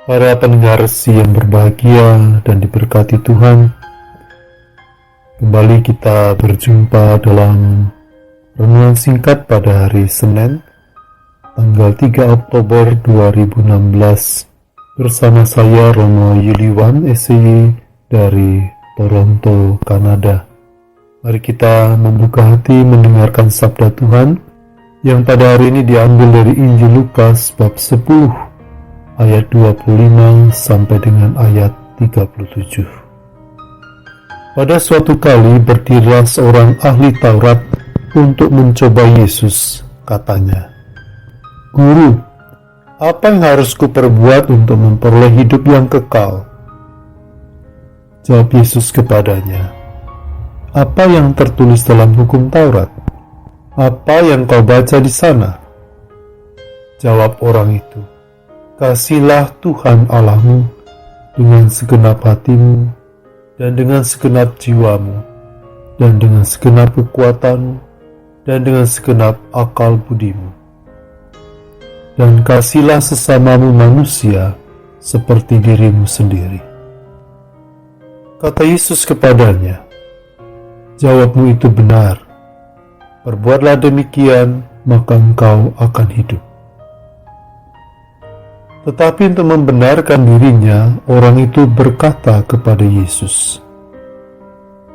Para pendengar yang berbahagia dan diberkati Tuhan, kembali kita berjumpa dalam renungan singkat pada hari Senin, tanggal 3 Oktober 2016, bersama saya Romo Yuliwan SCY dari Toronto, Kanada. Mari kita membuka hati mendengarkan sabda Tuhan yang pada hari ini diambil dari Injil Lukas bab 10 ayat 25 sampai dengan ayat 37. Pada suatu kali berdirilah seorang ahli Taurat untuk mencoba Yesus. Katanya, "Guru, apa yang harus kuperbuat untuk memperoleh hidup yang kekal?" Jawab Yesus kepadanya, "Apa yang tertulis dalam hukum Taurat? Apa yang kau baca di sana?" Jawab orang itu, "Kasihilah Tuhan Allahmu dengan segenap hatimu, dan dengan segenap jiwamu, dan dengan segenap kekuatanmu, dan dengan segenap akal budimu. Dan kasihilah sesamamu manusia seperti dirimu sendiri." Kata Yesus kepadanya, "Jawabmu itu benar. Perbuatlah demikian, maka engkau akan hidup." Tetapi untuk membenarkan dirinya, orang itu berkata kepada Yesus,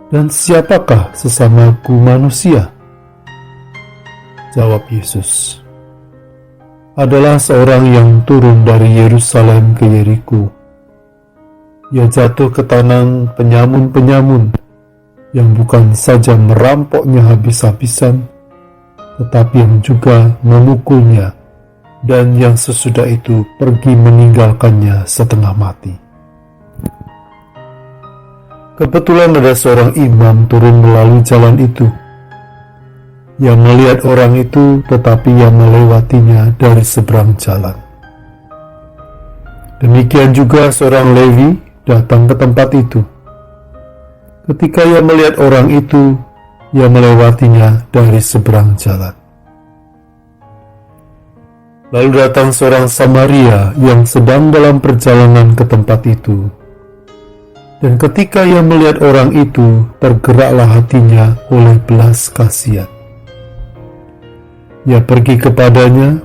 "Dan siapakah sesamaku manusia?" Jawab Yesus, "Adalah seorang yang turun dari Yerusalem ke Yeriko. Ia jatuh ke tangan penyamun-penyamun yang bukan saja merampoknya habis-habisan, tetapi yang juga memukulnya, dan yang sesudah itu pergi meninggalkannya setengah mati. Kebetulan ada seorang imam turun melalui jalan itu. Ia melihat orang itu, tetapi ia melewatinya dari seberang jalan. Demikian juga seorang Lewi datang ke tempat itu. Ketika ia melihat orang itu, ia melewatinya dari seberang jalan. Lalu datang seorang Samaria yang sedang dalam perjalanan ke tempat itu. Dan ketika ia melihat orang itu, tergeraklah hatinya oleh belas kasihan. Ia pergi kepadanya,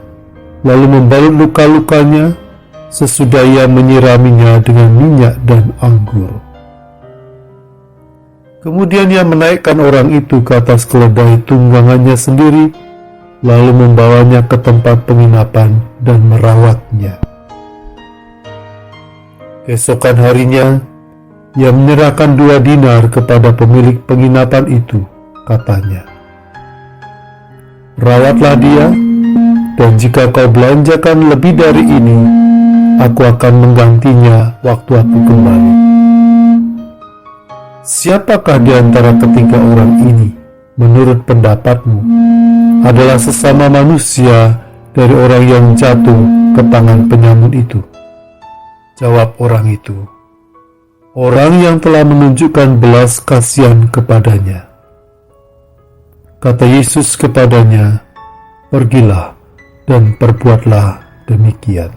lalu membalut luka-lukanya, sesudah ia menyiraminya dengan minyak dan anggur. Kemudian ia menaikkan orang itu ke atas keledai tunggangannya sendiri, lalu membawanya ke tempat penginapan dan merawatnya. Keesokan harinya, ia menyerahkan 2 dinar kepada pemilik penginapan itu. Katanya, "Rawatlah dia, dan jika kau belanjakan lebih dari ini, aku akan menggantinya waktu aku kembali." Siapakah di antara ketiga orang ini, menurut pendapatmu, adalah sesama manusia dari orang yang jatuh ke tangan penyamun itu? Jawab orang itu, "Orang yang telah menunjukkan belas kasihan kepadanya." Kata Yesus kepadanya, "Pergilah dan perbuatlah demikian."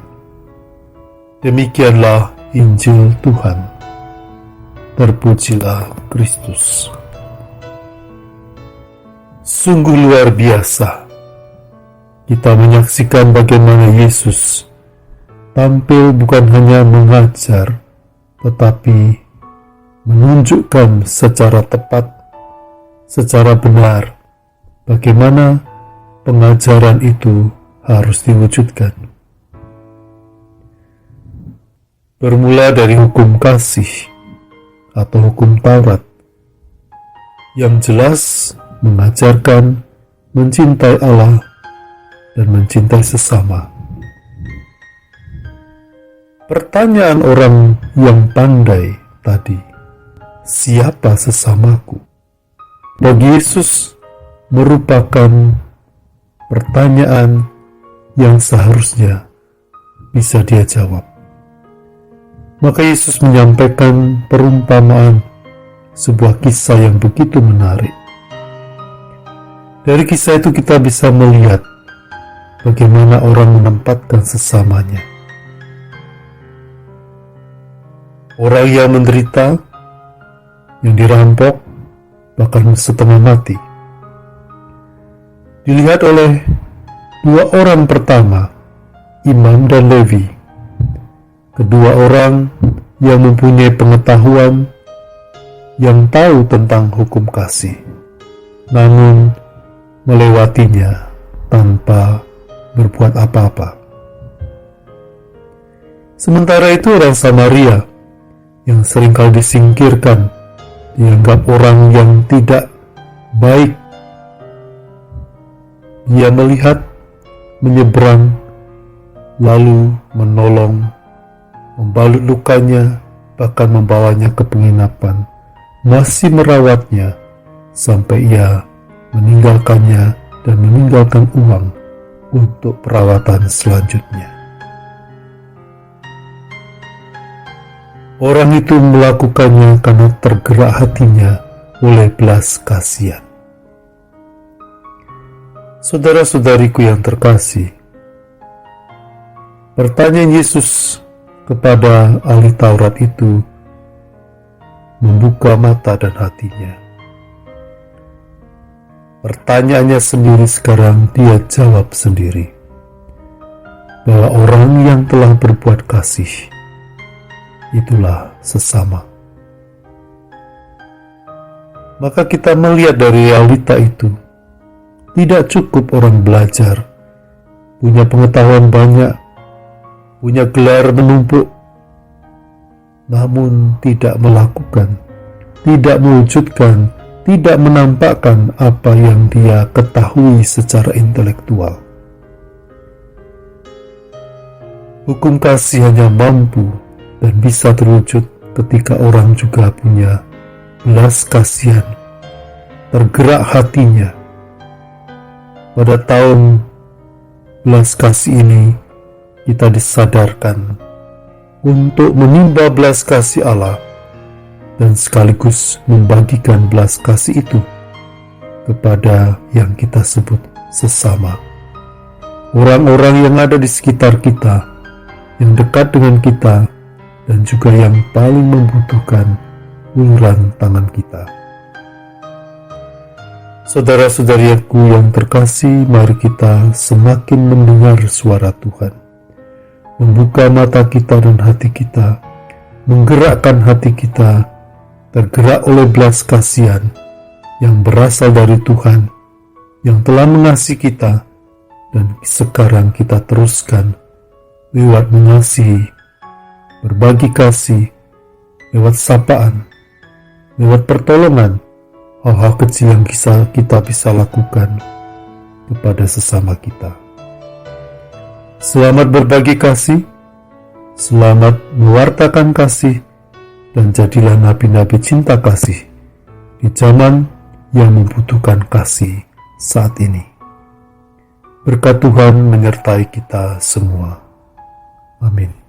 Demikianlah Injil Tuhan. Terpujilah Kristus. Sungguh luar biasa kita menyaksikan bagaimana Yesus tampil bukan hanya mengajar, tetapi menunjukkan secara tepat, secara benar, bagaimana pengajaran itu harus diwujudkan. Bermula dari hukum kasih atau hukum Taurat yang jelas mengajarkan mencintai Allah dan mencintai sesama. Pertanyaan orang yang pandai tadi, siapa sesamaku? Bagi Yesus merupakan pertanyaan yang seharusnya bisa dia jawab. Maka Yesus menyampaikan perumpamaan, sebuah kisah yang begitu menarik. Dari kisah itu kita bisa melihat bagaimana orang menempatkan sesamanya. orang yang menderita, yang dirampok, bahkan setengah mati. Dilihat oleh dua orang pertama, Imam dan Levi, kedua orang yang mempunyai pengetahuan, yang tahu tentang hukum kasih, namun melewatinya tanpa berbuat apa-apa. Sementara itu orang Samaria yang seringkali disingkirkan, dianggap orang yang tidak baik, dia melihat, menyeberang, lalu menolong, membalut lukanya, bahkan membawanya ke penginapan, masih merawatnya sampai ia meninggalkannya dan meninggalkan uang untuk perawatan selanjutnya. Orang itu melakukannya karena tergerak hatinya oleh belas kasihan. Saudara-saudariku yang terkasih, pertanyaan Yesus kepada ahli Taurat itu membuka mata dan hatinya. Pertanyaannya sendiri sekarang dia jawab sendiri, bahwa orang yang telah berbuat kasih, itulah sesama. Maka kita melihat dari realita itu, tidak cukup orang belajar, punya pengetahuan banyak, punya gelar menumpuk, namun tidak melakukan, tidak mewujudkan, tidak menampakkan apa yang dia ketahui secara intelektual. Hukum kasih hanya mampu dan bisa terwujud ketika orang juga punya belas kasihan, tergerak hatinya. Pada tahun belas kasih ini, kita disadarkan untuk menimba belas kasih Allah dan sekaligus membagikan belas kasih itu kepada yang kita sebut sesama. Orang-orang yang ada di sekitar kita, yang dekat dengan kita, dan juga yang paling membutuhkan uluran tangan kita. Saudara-saudariku yang terkasih, mari kita semakin mendengar suara Tuhan, membuka mata kita dan hati kita, menggerakkan hati kita, tergerak oleh belas kasihan yang berasal dari Tuhan, yang telah mengasihi kita, dan sekarang kita teruskan lewat mengasihi, berbagi kasih, lewat sapaan, lewat pertolongan, hal-hal kecil yang kita bisa lakukan kepada sesama kita. Selamat berbagi kasih, selamat mewartakan kasih, dan jadilah nabi-nabi cinta kasih di zaman yang membutuhkan kasih saat ini. Berkat Tuhan menyertai kita semua. Amin.